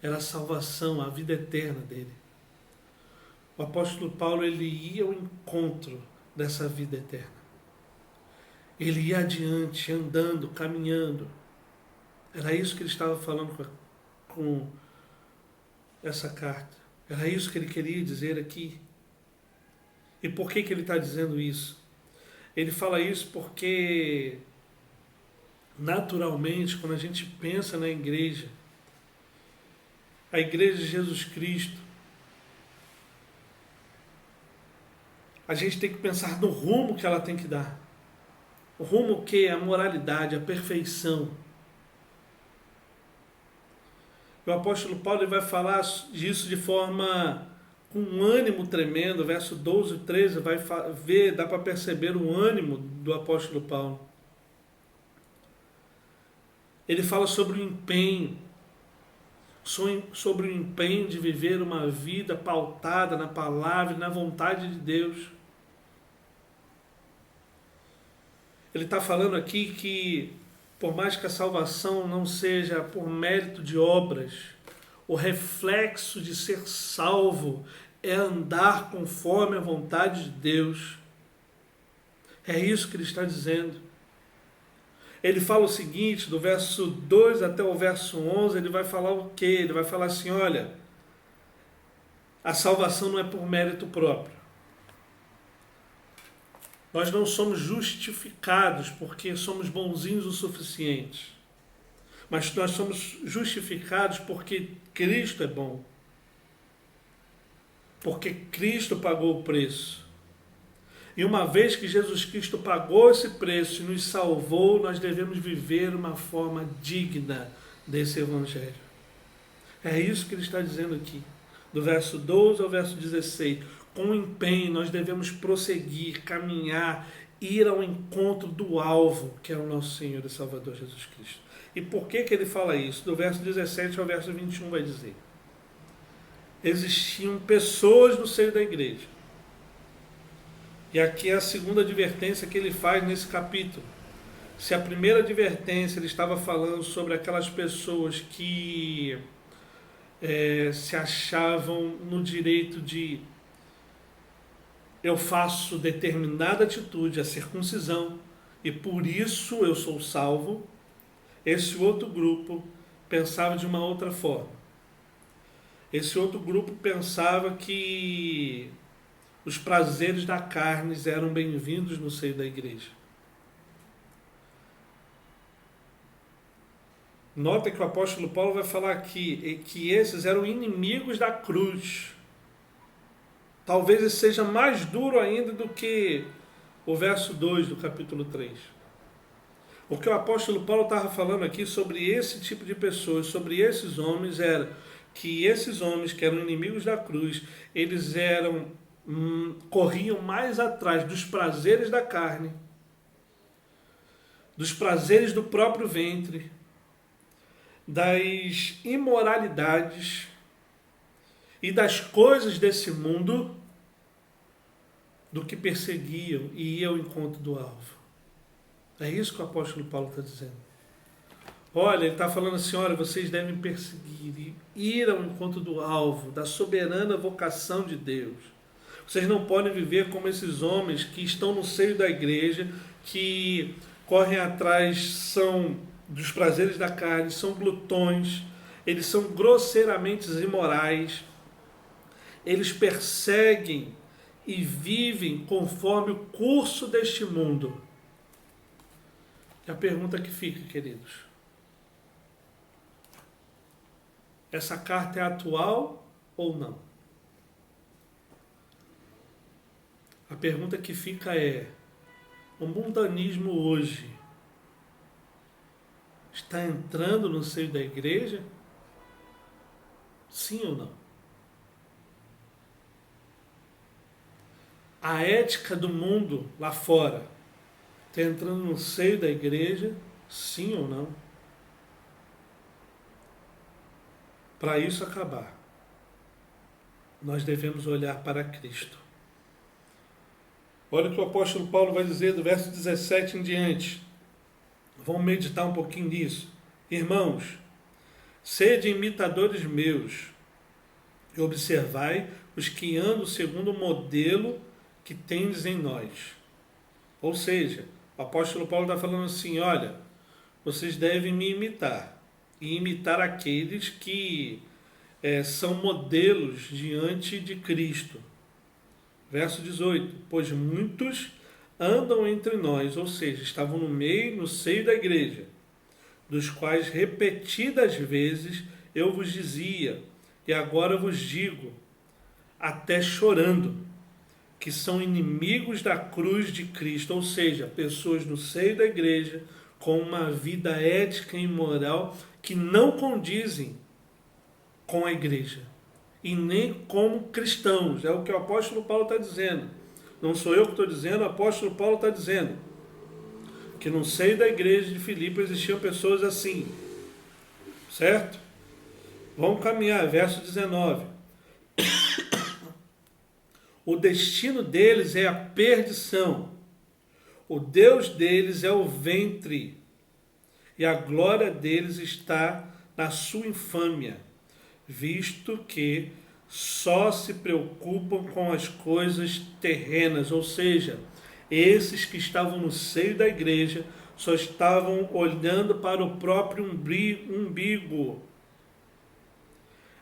Era a salvação, a vida eterna dele. O apóstolo Paulo, ele ia ao encontro dessa vida eterna. Ele ia adiante, andando, caminhando. Era isso que ele estava falando com essa carta. Era isso que ele queria dizer aqui. E por que ele está dizendo isso? Ele fala isso porque, naturalmente, quando a gente pensa na igreja, a igreja de Jesus Cristo, a gente tem que pensar no rumo que ela tem que dar. O rumo que é a moralidade, a perfeição. O apóstolo Paulo ele vai falar disso de forma com um ânimo tremendo. Verso 12 e 13 vai ver, dá para perceber o ânimo do apóstolo Paulo. Ele fala sobre o empenho, sobre o empenho de viver uma vida pautada na palavra e na vontade de Deus. Ele está falando aqui que, por mais que a salvação não seja por mérito de obras, o reflexo de ser salvo é andar conforme a vontade de Deus. É isso que ele está dizendo. Ele fala o seguinte, do verso 2 até o verso 11, ele vai falar o quê? Ele vai falar assim, olha, a salvação não é por mérito próprio. Nós não somos justificados porque somos bonzinhos o suficiente. Mas nós somos justificados porque Cristo é bom. Porque Cristo pagou o preço. E uma vez que Jesus Cristo pagou esse preço e nos salvou, nós devemos viver uma forma digna desse Evangelho. É isso que ele está dizendo aqui. Do verso 12 ao verso 16. Com empenho nós devemos prosseguir, caminhar, ir ao encontro do alvo, que é o nosso Senhor e Salvador Jesus Cristo. E por que ele fala isso? Do verso 17 ao verso 21 vai dizer. Existiam pessoas no seio da igreja. E aqui é a segunda advertência que ele faz nesse capítulo. Se a primeira advertência ele estava falando sobre aquelas pessoas que se achavam no direito de eu faço determinada atitude, a circuncisão, e por isso eu sou salvo, esse outro grupo pensava de uma outra forma. Esse outro grupo pensava que os prazeres da carne eram bem-vindos no seio da igreja. Nota que o apóstolo Paulo vai falar aqui que esses eram inimigos da cruz. Talvez esse seja mais duro ainda do que o verso 2 do capítulo 3. O que o apóstolo Paulo estava falando aqui sobre esse tipo de pessoas, sobre esses homens, era que esses homens que eram inimigos da cruz, eles corriam mais atrás dos prazeres da carne, dos prazeres do próprio ventre, das imoralidades e das coisas desse mundo, do que perseguiam e iam ao encontro do alvo. É isso que o apóstolo Paulo está dizendo. Olha, ele está falando assim, olha, vocês devem perseguir e ir ao encontro do alvo, da soberana vocação de Deus. Vocês não podem viver como esses homens que estão no seio da igreja, que correm atrás dos prazeres da carne, são glutões, eles são grosseiramente imorais, eles perseguem e vivem conforme o curso deste mundo. E a pergunta que fica, queridos, essa carta é atual ou não? A pergunta que fica é, o mundanismo hoje está entrando no seio da igreja? Sim ou não? A ética do mundo lá fora está entrando no seio da igreja? Sim ou não? Para isso acabar, nós devemos olhar para Cristo. Olha o que o apóstolo Paulo vai dizer do verso 17 em diante. Vamos meditar um pouquinho nisso. Irmãos, sede imitadores meus e observai os que andam segundo o modelo que tendes em nós. Ou seja, o apóstolo Paulo está falando assim, olha, vocês devem me imitar. E imitar aqueles que são modelos diante de Cristo. Verso 18, pois muitos andam entre nós, ou seja, estavam no seio da igreja, dos quais repetidas vezes eu vos dizia, e agora vos digo, até chorando, que são inimigos da cruz de Cristo, ou seja, pessoas no seio da igreja com uma vida ética e moral que não condizem com a igreja e nem como cristãos. É o que o apóstolo Paulo está dizendo. Não sou eu que estou dizendo, o apóstolo Paulo está dizendo que no seio da igreja de Filipe existiam pessoas assim, certo? Vamos caminhar, verso 19. O destino deles é a perdição, o Deus deles é o ventre, e a glória deles está na sua infâmia, visto que só se preocupam com as coisas terrenas, ou seja, esses que estavam no seio da igreja só estavam olhando para o próprio umbigo.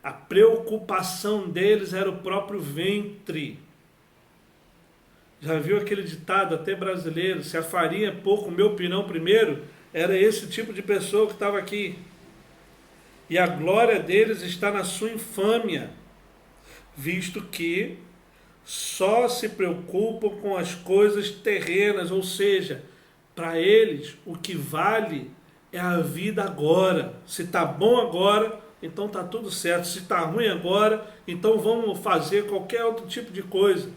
A preocupação deles era o próprio ventre. Já viu aquele ditado até brasileiro, se a farinha é pouco, o meu pirão primeiro? Era esse tipo de pessoa que estava aqui. E a glória deles está na sua infâmia, visto que só se preocupam com as coisas terrenas, ou seja, para eles o que vale é a vida agora. Se está bom agora, então está tudo certo. Se está ruim agora, então vamos fazer qualquer outro tipo de coisa.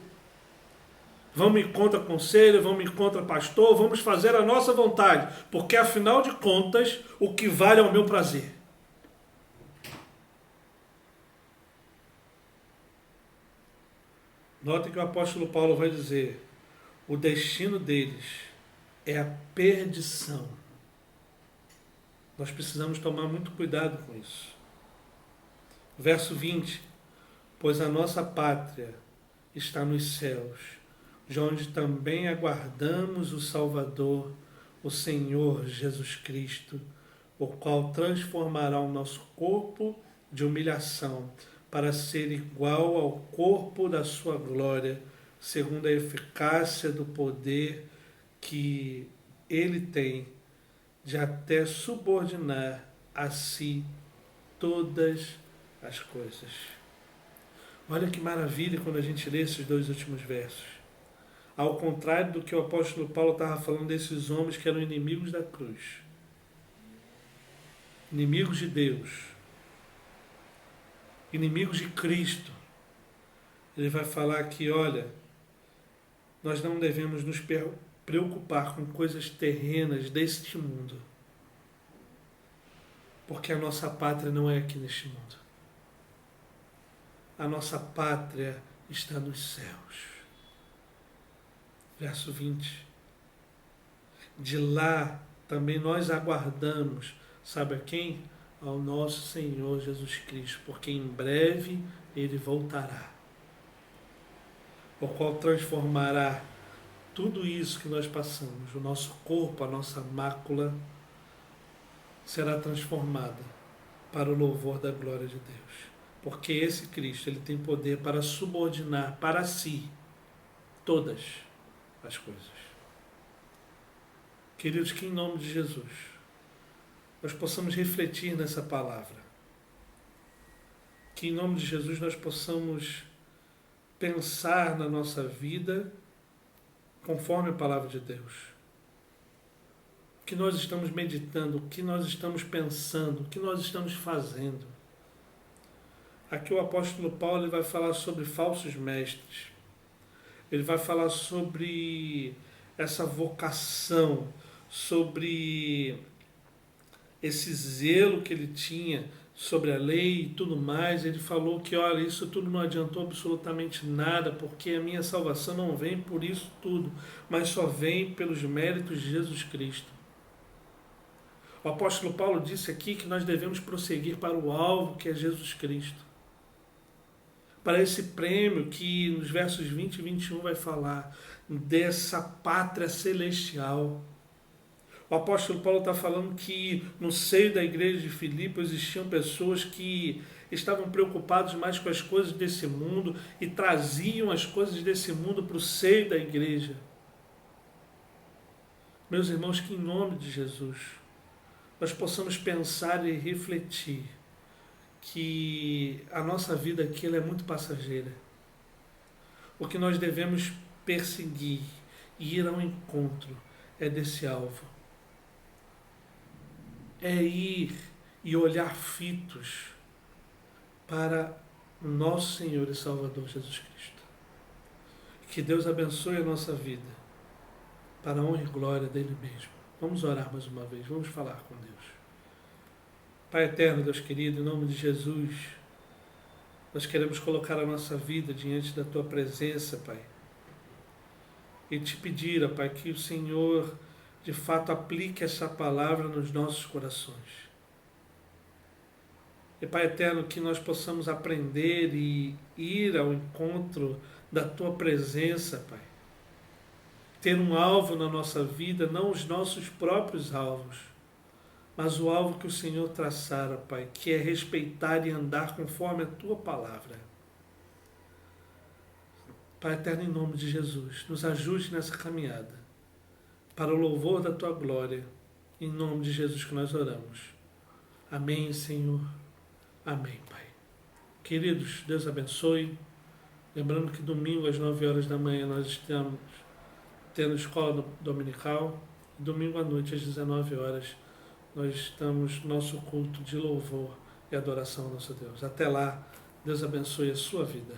Vamos ir contra conselho, vamos ir contra pastor, vamos fazer a nossa vontade, porque afinal de contas, o que vale é o meu prazer. Notem que o apóstolo Paulo vai dizer, o destino deles é a perdição. Nós precisamos tomar muito cuidado com isso. Verso 20, pois a nossa pátria está nos céus, de onde também aguardamos o Salvador, o Senhor Jesus Cristo, o qual transformará o nosso corpo de humilhação para ser igual ao corpo da sua glória, segundo a eficácia do poder que ele tem de até subordinar a si todas as coisas. Olha que maravilha quando a gente lê esses dois últimos versos. Ao contrário do que o apóstolo Paulo estava falando desses homens que eram inimigos da cruz, inimigos de Deus, inimigos de Cristo, ele vai falar aqui, olha, nós não devemos nos preocupar com coisas terrenas deste mundo, porque a nossa pátria não é aqui neste mundo. A nossa pátria está nos céus. Verso 20. De lá também nós aguardamos, sabe a quem? Ao nosso Senhor Jesus Cristo, porque em breve Ele voltará, o qual transformará tudo isso que nós passamos, o nosso corpo, a nossa mácula, será transformada para o louvor da glória de Deus. Porque esse Cristo, Ele tem poder para subordinar para si todas as coisas. Queridos, que em nome de Jesus nós possamos refletir nessa palavra. Que em nome de Jesus nós possamos pensar na nossa vida conforme a palavra de Deus. O que nós estamos meditando, o que nós estamos pensando, o que nós estamos fazendo. Aqui o apóstolo Paulo ele vai falar sobre falsos mestres. Ele vai falar sobre essa vocação, sobre esse zelo que ele tinha sobre a lei e tudo mais. Ele falou que, olha, isso tudo não adiantou absolutamente nada, porque a minha salvação não vem por isso tudo, mas só vem pelos méritos de Jesus Cristo. O apóstolo Paulo disse aqui que nós devemos prosseguir para o alvo, que é Jesus Cristo. Para esse prêmio que nos versos 20 e 21 vai falar, dessa pátria celestial. O apóstolo Paulo está falando que no seio da igreja de Filipe existiam pessoas que estavam preocupados mais com as coisas desse mundo e traziam as coisas desse mundo para o seio da igreja. Meus irmãos, que em nome de Jesus nós possamos pensar e refletir que a nossa vida aqui ela é muito passageira. O que nós devemos perseguir e ir ao encontro é desse alvo. É ir e olhar fitos para o nosso Senhor e Salvador Jesus Cristo. Que Deus abençoe a nossa vida para a honra e glória dele mesmo. Vamos orar mais uma vez, vamos falar com Deus. Pai eterno, Deus querido, em nome de Jesus, nós queremos colocar a nossa vida diante da Tua presença, Pai. E te pedir, ó Pai, que o Senhor de fato aplique essa palavra nos nossos corações. E Pai eterno, que nós possamos aprender e ir ao encontro da Tua presença, Pai. Ter um alvo na nossa vida, não os nossos próprios alvos, mas o alvo que o Senhor traçara, Pai, que é respeitar e andar conforme a Tua palavra. Pai eterno, em nome de Jesus, nos ajude nessa caminhada, para o louvor da Tua glória, em nome de Jesus que nós oramos. Amém, Senhor. Amém, Pai. Queridos, Deus abençoe. Lembrando que domingo às 9 horas da manhã nós estamos tendo escola dominical. Domingo à noite às 19 horas nós estamos no nosso culto de louvor e adoração ao nosso Deus. Até lá, Deus abençoe a sua vida.